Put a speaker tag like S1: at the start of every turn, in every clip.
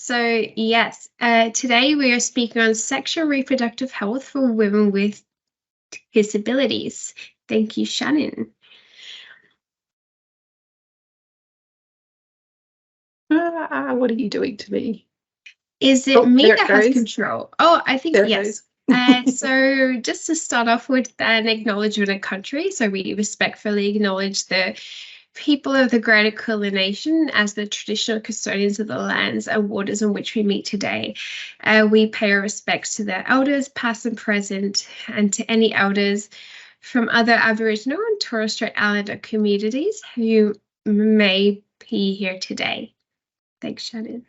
S1: Today we are speaking on sexual reproductive health for women with disabilities. Thank you, Shannon.
S2: What are you doing to me?
S1: Is it me that has
S2: goes.
S1: control? Oh, I think
S2: There it
S1: yes. So just to start off with an acknowledgement of country. So we respectfully acknowledge the people of the Greater Kulin Nation as the traditional custodians of the lands and waters on which we meet today. We pay our respects to the elders, past and present, and to any elders from other Aboriginal and Torres Strait Islander communities who may be here today. Thanks, Shannon.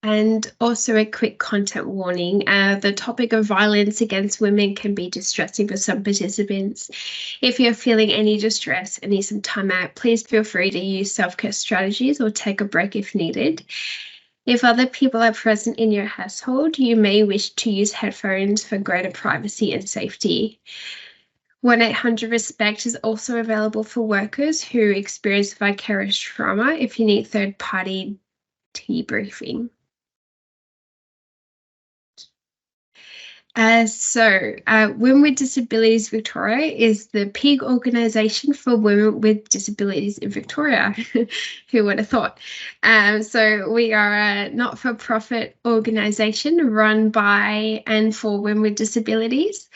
S1: And also a quick content warning. The topic of violence against women can be distressing for some participants. If you're feeling any distress and need some time out, please feel free to use self-care strategies or take a break if needed. If other people are present in your household, you may wish to use headphones for greater privacy and safety. 1-800-RESPECT is also available for workers who experience vicarious trauma if you need third-party debriefing. Women with Disabilities Victoria is the peak organisation for women with disabilities in Victoria. Who would have thought? So we are a not-for-profit organisation run by and for women with disabilities.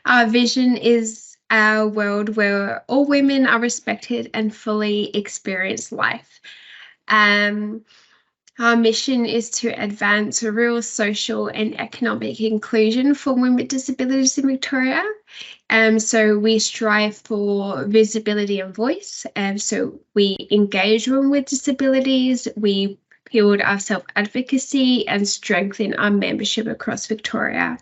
S1: Our vision is a world where all women are respected and fully experience life. Our mission is to advance real social and economic inclusion for women with disabilities in Victoria. So we strive for visibility and voice. So we engage women with disabilities, we build our self-advocacy and strengthen our membership across Victoria.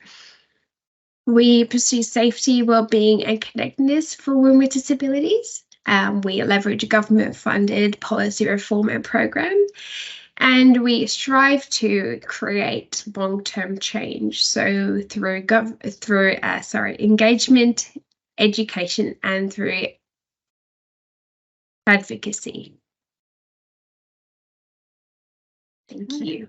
S1: We pursue safety, well-being and connectedness for women with disabilities. We leverage government-funded policy reform and programs. And we strive to create long-term change. So through engagement, education, and through advocacy. Thank you.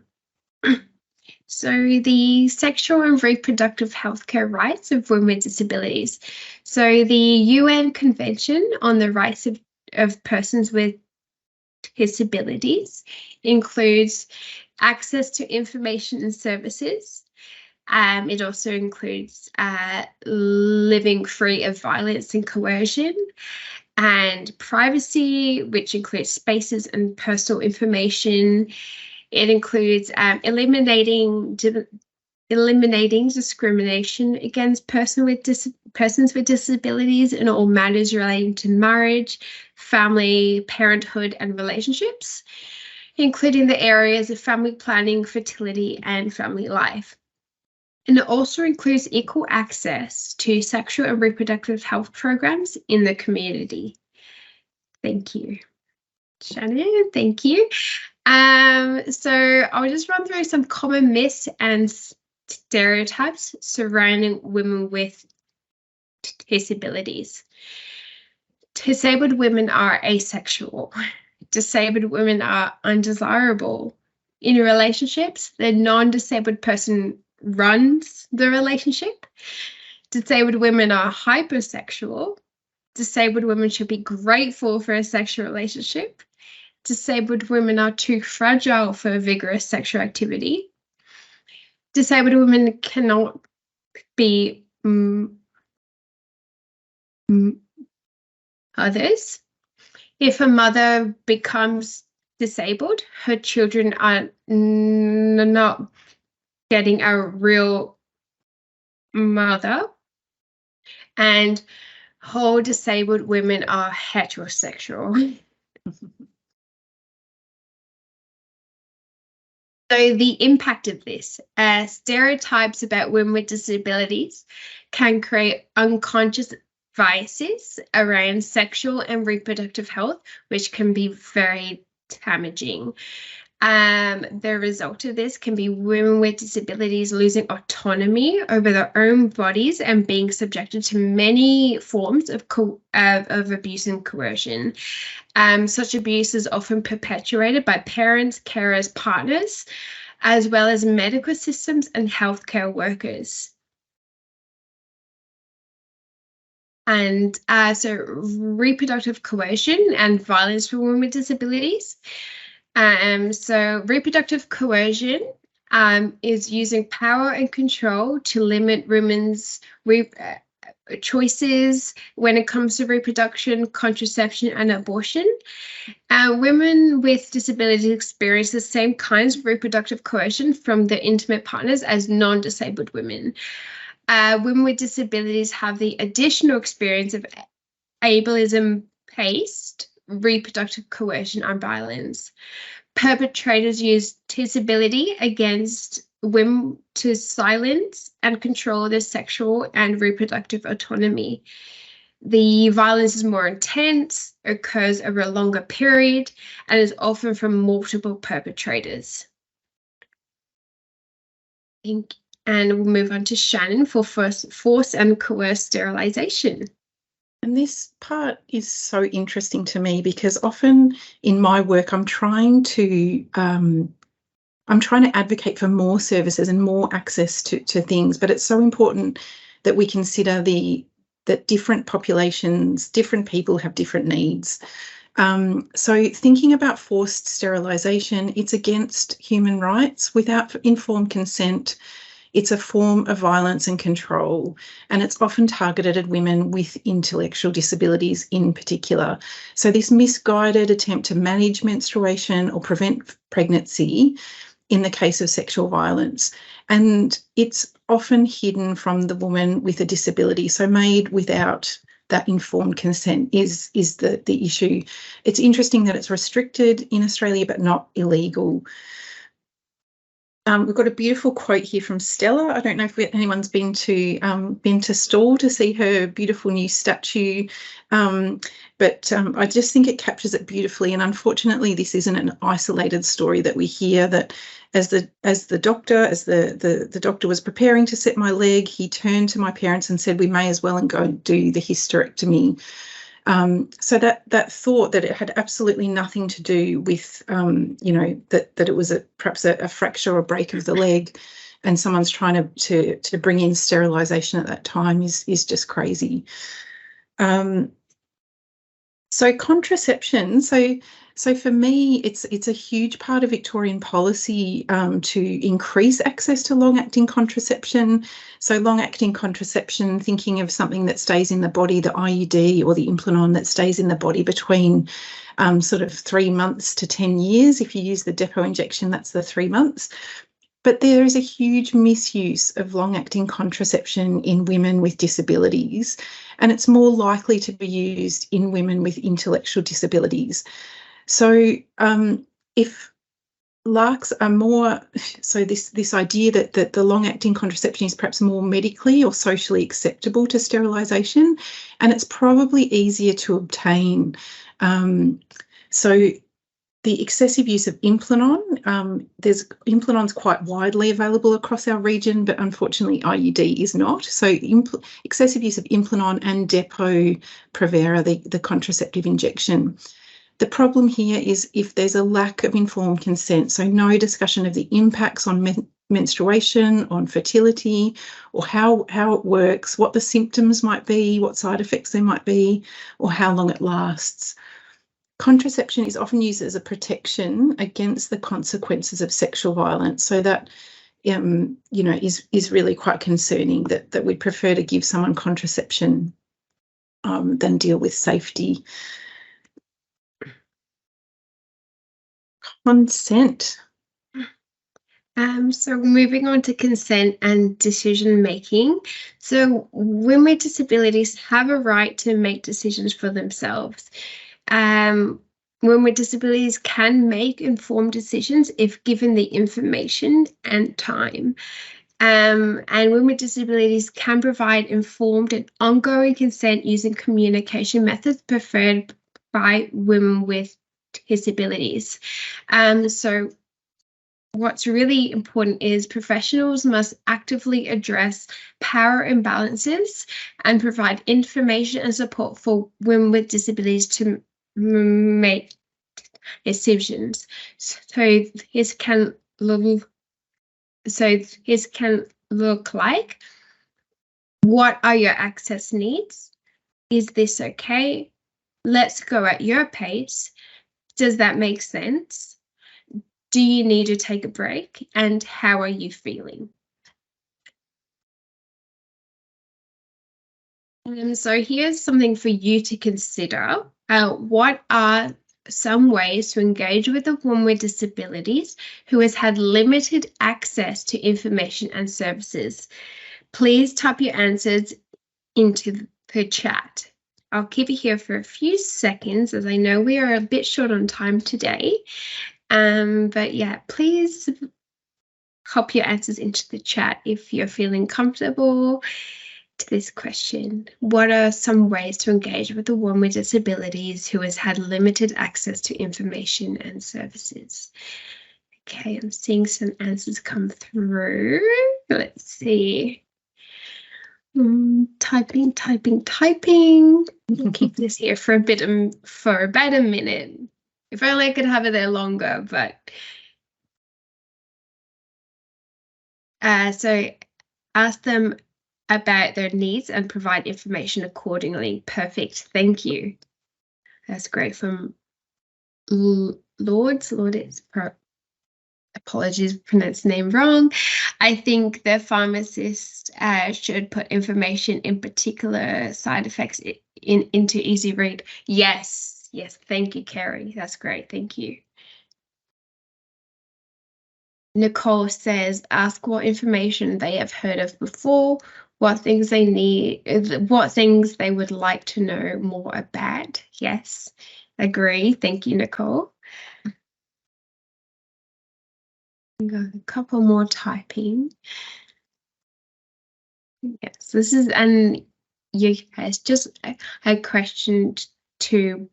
S1: So the sexual and reproductive healthcare rights of women with disabilities. So the UN Convention on the Rights of Persons with Disabilities includes access to information and services. It also includes living free of violence and coercion, and privacy, which includes spaces and personal information. It includes eliminating discrimination against persons with disabilities in all matters relating to marriage, family, parenthood, and relationships, including the areas of family planning, fertility, and family life. And it also includes equal access to sexual and reproductive health programs in the community. Thank you. Shannon, thank you. So I'll just run through some common myths and stereotypes surrounding women with disabilities. Disabled women are asexual. Disabled women are undesirable. In relationships, the non-disabled person runs the relationship. Disabled women are hypersexual. Disabled women should be grateful for a sexual relationship. Disabled women are too fragile for vigorous sexual activity. Disabled women cannot be others. If a mother becomes disabled, her children are not getting a real mother. And whole disabled women are heterosexual. So the impact of this, stereotypes about women with disabilities can create unconscious biases around sexual and reproductive health, which can be very damaging. The result of this can be women with disabilities losing autonomy over their own bodies and being subjected to many forms of abuse and coercion. Such abuse is often perpetuated by parents, carers, partners, as well as medical systems and healthcare workers. And so reproductive coercion and violence for women with disabilities. So reproductive coercion is using power and control to limit women's choices when it comes to reproduction, contraception, and abortion. Women with disabilities experience the same kinds of reproductive coercion from their intimate partners as non-disabled women. Women with disabilities have the additional experience of ableism-based reproductive coercion and violence. Perpetrators use disability against women to silence and control their sexual and reproductive autonomy. The violence is more intense, occurs over a longer period, and is often from multiple perpetrators. And we'll move on to Shannon for forced and coerced sterilisation.
S2: And this part is so interesting to me because often in my work I'm trying to advocate for more services and more access to things, but it's so important that we consider that different populations, different people have different needs. So thinking about forced sterilisation, it's against human rights without informed consent. It's a form of violence and control, and it's often targeted at women with intellectual disabilities in particular. So this misguided attempt to manage menstruation or prevent pregnancy in the case of sexual violence, and it's often hidden from the woman with a disability, so made without that informed consent is the issue. It's interesting that it's restricted in Australia but not illegal. We've got a beautiful quote here from Stella. I don't know if anyone's been to Stall to see her beautiful new statue, but I just think it captures it beautifully. And unfortunately, this isn't an isolated story that we hear. That as the doctor was preparing to set my leg, he turned to my parents and said, "We may as well and go and do the hysterectomy." So that thought that it had absolutely nothing to do with, that it was perhaps a fracture or break of the leg, and someone's trying to bring in sterilisation at that time is just crazy. So contraception. So for me, it's a huge part of Victorian policy to increase access to long-acting contraception. So long-acting contraception, thinking of something that stays in the body, the IUD or the Implanon that stays in the body between sort of 3 months to 10 years. If you use the depot injection, that's the 3 months. But there is a huge misuse of long-acting contraception in women with disabilities, and it's more likely to be used in women with intellectual disabilities. So if LARCs are more, so this idea that the long-acting contraception is perhaps more medically or socially acceptable to sterilisation, and it's probably easier to obtain. So the excessive use of Implanon, Implanon's quite widely available across our region, but unfortunately IUD is not. So excessive use of Implanon and Depo-Provera, the contraceptive injection. The problem here is if there's a lack of informed consent, so no discussion of the impacts on menstruation, on fertility, or how it works, what the symptoms might be, what side effects there might be, or how long it lasts. Contraception is often used as a protection against the consequences of sexual violence. So that, is really quite concerning that we'd prefer to give someone contraception than deal with safety. Consent.
S1: So moving on to consent and decision making. So women with disabilities have a right to make decisions for themselves. Women with disabilities can make informed decisions if given the information and time. And women with disabilities can provide informed and ongoing consent using communication methods preferred by women with disabilities. So what's really important is professionals must actively address power imbalances and provide information and support for women with disabilities to make decisions. So this can look like, what are your access needs? Is this okay? Let's go at your pace. Does that make sense? Do you need to take a break? And how are you feeling? So here's something for you to consider. What are some ways to engage with a woman with disabilities who has had limited access to information and services? Please type your answers into the chat. I'll keep it here for a few seconds, as I know we are a bit short on time today. But yeah, please pop your answers into the chat if you're feeling comfortable to this question. What are some ways to engage with a woman with disabilities who has had limited access to information and services? Okay, I'm seeing some answers come through. Let's see. Typing. We'll keep this here for about a minute. If only I could have it there longer, but so ask them about their needs and provide information accordingly. Perfect. Thank you. That's great. From Lords. Apologies, pronounced the name wrong. I think the pharmacist should put information, in particular side effects, into easy read. Yes. Thank you, Kerry. That's great. Thank you. Nicole says, ask what information they have heard of before, what things they need, what things they would like to know more about. Yes, agree. Thank you, Nicole. Got a couple more typing. Yes, this is, and you guys, just a question to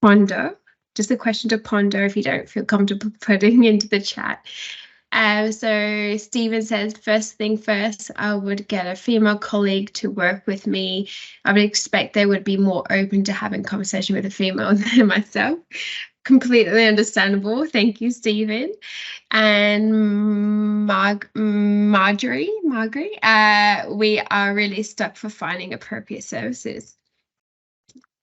S1: ponder. Just a question to ponder if you don't feel comfortable putting into the chat. So Stephen says, first thing first, I would get a female colleague to work with me. I would expect they would be more open to having conversation with a female than myself. Completely understandable. Thank you, Stephen. And Marjorie, we are really stuck for finding appropriate services,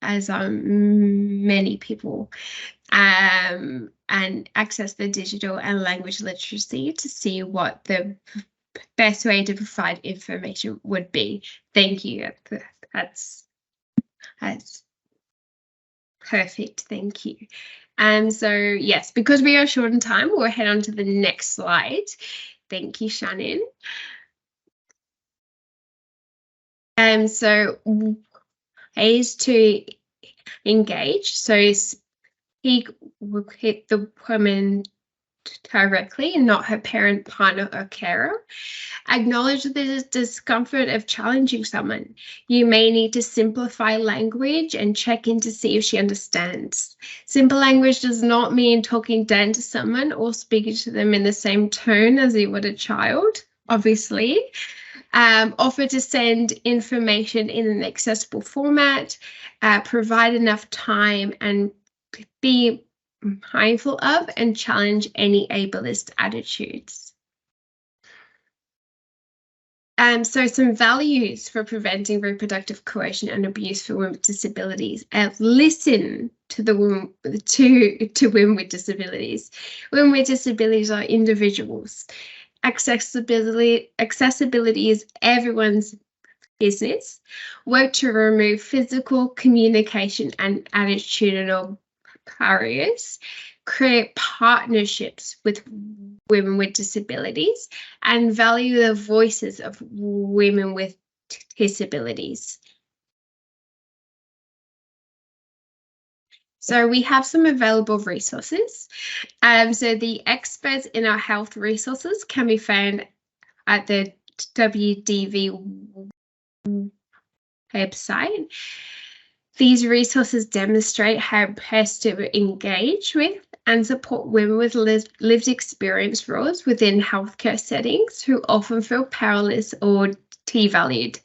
S1: as many people, and access the digital and language literacy to see what the best way to provide information would be. Thank you. That's perfect. Thank you. So yes, because we are short on time, we'll head on to the next slide. Thank you, Shannon. So ways to engage. So speak with the woman directly and not her parent, partner, or carer. Acknowledge the discomfort of challenging someone. You may need to simplify language and check in to see if she understands. Simple language does not mean talking down to someone or speaking to them in the same tone as you would a child, obviously. Offer to send information in an accessible format, provide enough time, and be mindful of and challenge any ableist attitudes. So some values for preventing reproductive coercion and abuse for women with disabilities. Listen to the women to women with disabilities. Women with disabilities are individuals. Accessibility is everyone's business. Work to remove physical, communication, and attitudinal barriers. Create partnerships with women with disabilities and value the voices of women with disabilities. So we have some available resources. So the experts in our health resources can be found at the WDV website. These resources demonstrate how best to engage with and support women with lived experience roles within healthcare settings who often feel powerless or devalued.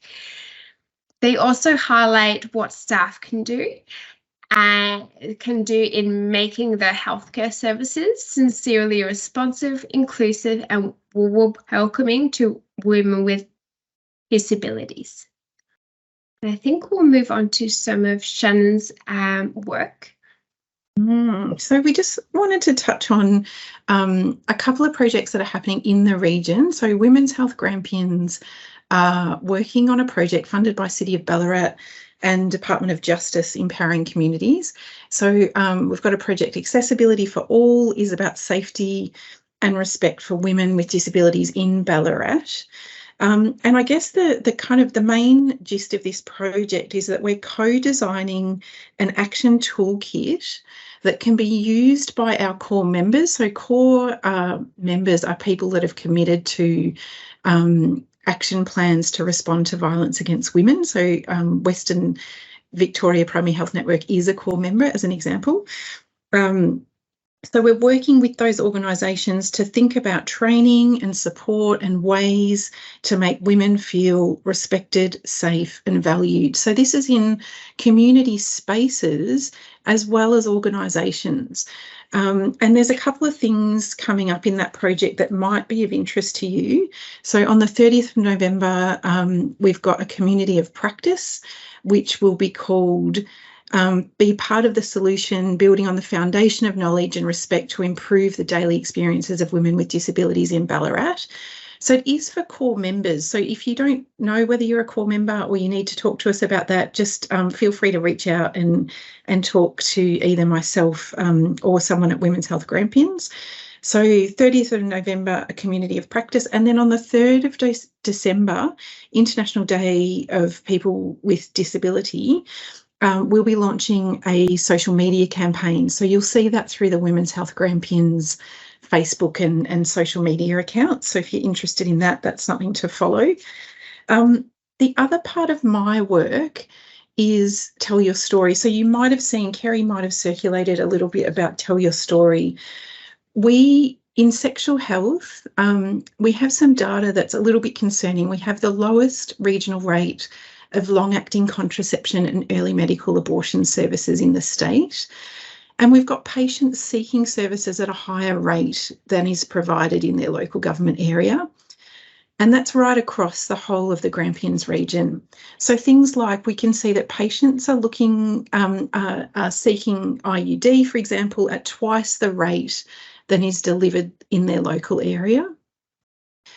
S1: They also highlight what staff can do in making their healthcare services sincerely responsive, inclusive, and welcoming to women with disabilities. And I think we'll move on to some of Shannon's work.
S2: So we just wanted to touch on a couple of projects that are happening in the region. So Women's Health Grampians are working on a project funded by City of Ballarat and Department of Justice, empowering communities. So we've got a project, Accessibility for All, is about safety and respect for women with disabilities in Ballarat. And I guess the main gist of this project is that we're co-designing an action toolkit that can be used by our core members. So core members are people that have committed to action plans to respond to violence against women. So Western Victoria Primary Health Network is a core member, as an example. So we're working with those organisations to think about training and support and ways to make women feel respected, safe and valued. So this is in community spaces as well as organisations. And there's a couple of things coming up in that project that might be of interest to you. So on the 30th of November, we've got a community of practice, which will be called Be Part of the Solution, Building on the Foundation of Knowledge and Respect to Improve the Daily Experiences of Women with Disabilities in Ballarat. So it is for core members. So if you don't know whether you're a core member or you need to talk to us about that, just feel free to reach out and talk to either myself or someone at Women's Health Grampians. So 30th of November, a community of practice. And then on the 3rd of December, International Day of People with Disability, we'll be launching a social media campaign. So you'll see that through the Women's Health Grampians Facebook and social media accounts. So if you're interested in that, that's something to follow. The other part of my work is Tell Your Story. So you might have seen, Kerry might have circulated a little bit about Tell Your Story. In sexual health, we have some data that's a little bit concerning. We have the lowest regional rate of long-acting contraception and early medical abortion services in the state. And we've got patients seeking services at a higher rate than is provided in their local government area. And that's right across the whole of the Grampians region. So things like we can see that patients are looking, are seeking IUD, for example, at twice the rate than is delivered in their local area.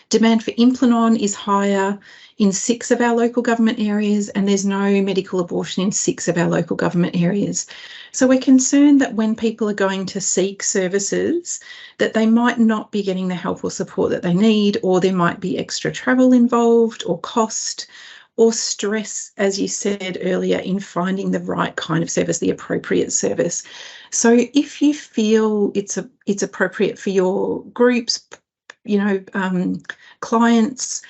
S2: Demand for Implanon is higher in 6 of our local government areas, and there's no medical abortion in 6 of our local government areas. So we're concerned that when people are going to seek services, that they might not be getting the help or support that they need, or there might be extra travel involved, or cost, or stress, as you said earlier, in finding the right kind of service, the appropriate service. So if you feel it's appropriate for your groups, clients,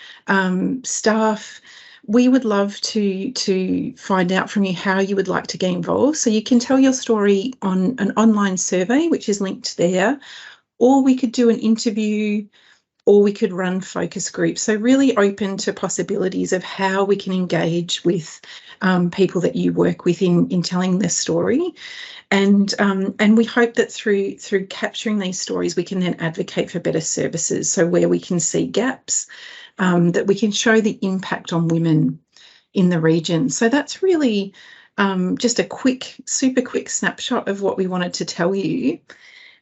S2: staff, we would love to find out from you how you would like to get involved. So you can tell your story on an online survey, which is linked there, or we could do an interview, or we could run focus groups. So really open to possibilities of how we can engage with people that you work with in telling their story. And we hope that through capturing these stories, we can then advocate for better services. So where we can see gaps, that we can show the impact on women in the region. So that's really just a super quick snapshot of what we wanted to tell you.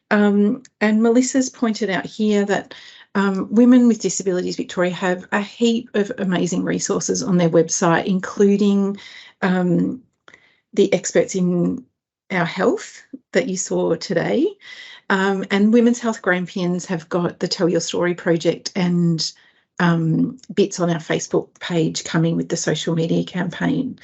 S2: And Melissa's pointed out here that Women with Disabilities Victoria have a heap of amazing resources on their website, including the experts in our health that you saw today. And Women's Health Grampians have got the Tell Your Story project and bits on our Facebook page coming with the social media campaign.